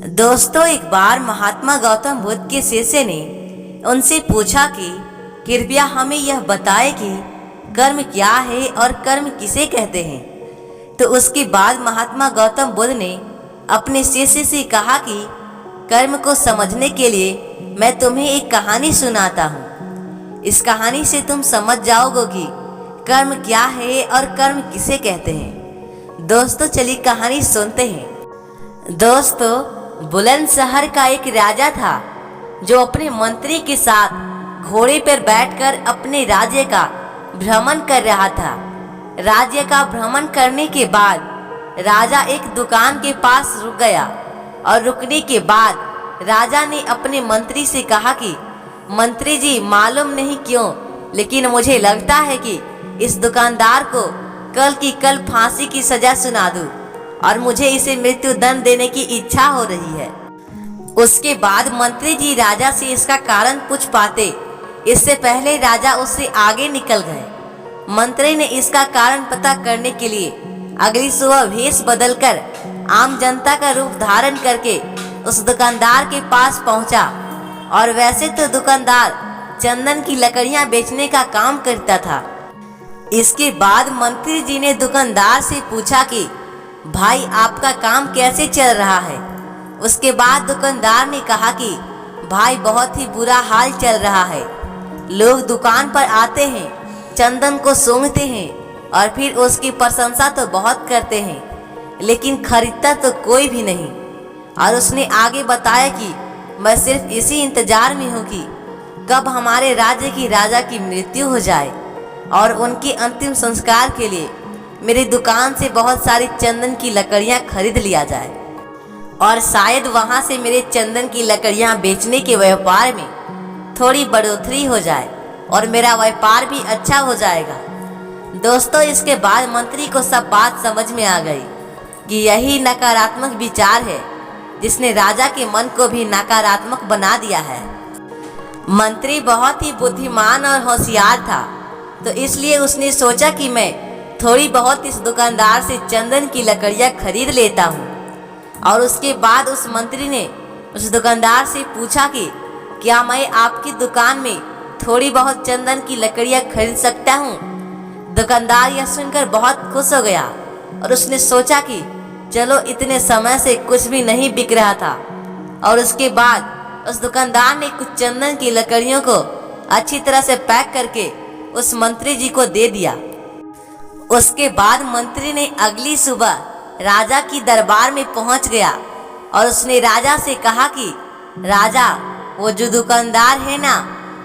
दोस्तों, एक बार महात्मा गौतम बुद्ध के शिष्य ने उनसे पूछा कि कृपया हमें यह बताएं कि कर्म क्या है और कर्म किसे कहते हैं। तो उसके बाद महात्मा गौतम बुद्ध ने अपने शिष्य से कहा कि कर्म को समझने के लिए मैं तुम्हें एक कहानी सुनाता हूँ। इस कहानी से तुम समझ जाओगे कि कर्म क्या है और कर्म किसे कहते हैं। दोस्तों, चलिए कहानी सुनते हैं। दोस्तों, बुलंदशहर का एक राजा था जो अपने मंत्री के साथ घोड़े पर बैठकर अपने राज्य का भ्रमण कर रहा था। राज्य का भ्रमण करने के बाद राजा एक दुकान के पास रुक गया और रुकने के बाद राजा ने अपने मंत्री से कहा कि मंत्री जी, मालूम नहीं क्यों लेकिन मुझे लगता है कि इस दुकानदार को कल की कल फांसी की सजा सुना दूं और मुझे इसे मृत्यु दंड देने की इच्छा हो रही है। उसके बाद मंत्री जी राजा से इसका कारण पूछ पाते, इससे पहले राजा उससे आगे निकल गए। मंत्री ने इसका कारण पता करने के लिए अगली सुबह भेष बदलकर आम जनता का रूप धारण करके उस दुकानदार के पास पहुंचा। और वैसे तो दुकानदार चंदन की लकड़ियां बेचने का काम करता था। इसके बाद मंत्री जी ने दुकानदार से पूछा कि भाई, आपका काम कैसे चल रहा है। उसके बाद दुकानदार ने कहा कि भाई, बहुत ही बुरा हाल चल रहा है। लोग दुकान पर आते हैं, चंदन को सूंघते हैं और फिर उसकी प्रशंसा तो बहुत करते हैं, लेकिन खरीदता तो कोई भी नहीं। और उसने आगे बताया कि मैं सिर्फ इसी इंतजार में हूँ कि कब हमारे राज्य की राजा की मृत्यु हो जाए और उनके अंतिम संस्कार के लिए मेरी दुकान से बहुत सारी चंदन की लकड़ियां खरीद लिया जाए और शायद वहां से मेरे चंदन की लकड़ियां बेचने के व्यापार में थोड़ी बढ़ोतरी हो जाए और मेरा व्यापार भी अच्छा हो जाएगा। दोस्तों, इसके बाद मंत्री को सब बात समझ में आ गई कि यही नकारात्मक विचार है जिसने राजा के मन को भी नकारात्मक बना दिया है। मंत्री बहुत ही बुद्धिमान और होशियार था, तो इसलिए उसने सोचा कि मैं थोड़ी बहुत इस दुकानदार से चंदन की लकड़ियां खरीद लेता हूँ। और उसके बाद उस मंत्री ने उस दुकानदार से पूछा कि क्या मैं आपकी दुकान में थोड़ी बहुत चंदन की लकड़ियां खरीद सकता हूँ। दुकानदार यह सुनकर बहुत खुश हो गया और उसने सोचा कि चलो, इतने समय से कुछ भी नहीं बिक रहा था। और उसके बाद उस दुकानदार ने कुछ चंदन की लकड़ियों को अच्छी तरह से पैक करके उस मंत्री जी को दे दिया। उसके बाद मंत्री ने अगली सुबह राजा की दरबार में पहुंच गया और उसने राजा से कहा कि राजा, वो जो दुकानदार है ना,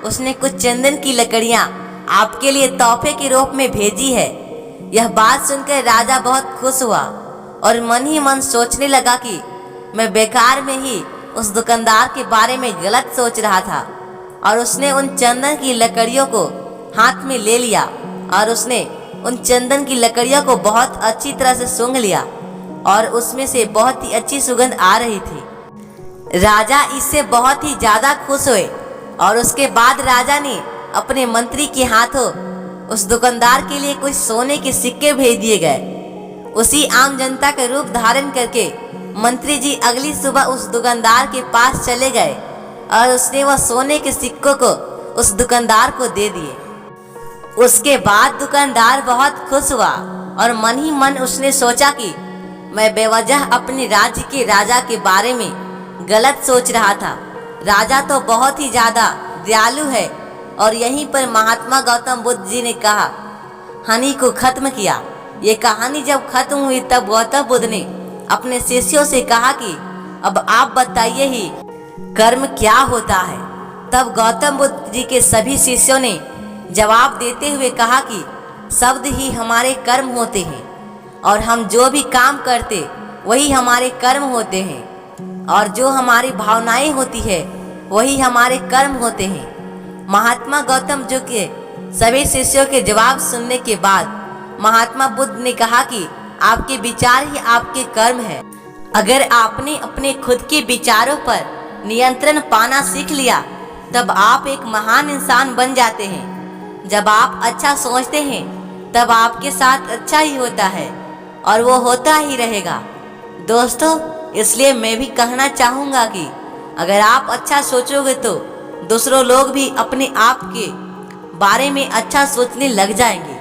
उसने कुछ चंदन की लकड़ियां आपके लिए तोहफे के रूप में भेजी है। यह बात सुनकर राजा बहुत खुश हुआ और मन ही मन सोचने लगा कि मैं बेकार में ही उस दुकानदार के बारे में गलत सोच रहा था। और उसने उन चंदन की लकड़ियों को हाथ में ले लिया और उसने उन चंदन की लकड़ियों को बहुत अच्छी तरह से सूंघ लिया और उसमें से बहुत ही अच्छी सुगंध आ रही थी। राजा इससे बहुत ही ज्यादा खुश हुए और उसके बाद राजा ने अपने मंत्री के हाथों उस दुकानदार के लिए कुछ सोने के सिक्के भेज दिए गए। उसी आम जनता का रूप धारण करके मंत्री जी अगली सुबह उस दुकानदार के पास चले गए और उसने वह सोने के सिक्कों को उस दुकानदार को दे दिए। उसके बाद दुकानदार बहुत खुश हुआ और मन ही मन उसने सोचा कि मैं बेवजह अपने राज्य के राजा के बारे में गलत सोच रहा था। राजा तो बहुत ही ज्यादा दयालु है। और यहीं पर महात्मा गौतम बुद्ध जी ने कहा, हानि को खत्म किया। ये कहानी जब खत्म हुई तब गौतम बुद्ध ने अपने शिष्यों से कहा कि अब आप बताइए ही कर्म क्या होता है। तब गौतम बुद्ध जी के सभी शिष्यों ने जवाब देते हुए कहा कि शब्द ही हमारे कर्म होते हैं और हम जो भी काम करते वही हमारे कर्म होते हैं और जो हमारी भावनाएं होती है वही हमारे कर्म होते हैं। महात्मा गौतम जो के सभी शिष्यों के जवाब सुनने के बाद महात्मा बुद्ध ने कहा कि आपके विचार ही आपके कर्म है। अगर आपने अपने खुद के विचारों पर नियंत्रण पाना सीख लिया तब आप एक महान इंसान बन जाते हैं। जब आप अच्छा सोचते हैं तब आपके साथ अच्छा ही होता है और वो होता ही रहेगा। दोस्तों, इसलिए मैं भी कहना चाहूँगा कि अगर आप अच्छा सोचोगे तो दूसरों लोग भी अपने आप के बारे में अच्छा सोचने लग जाएंगे।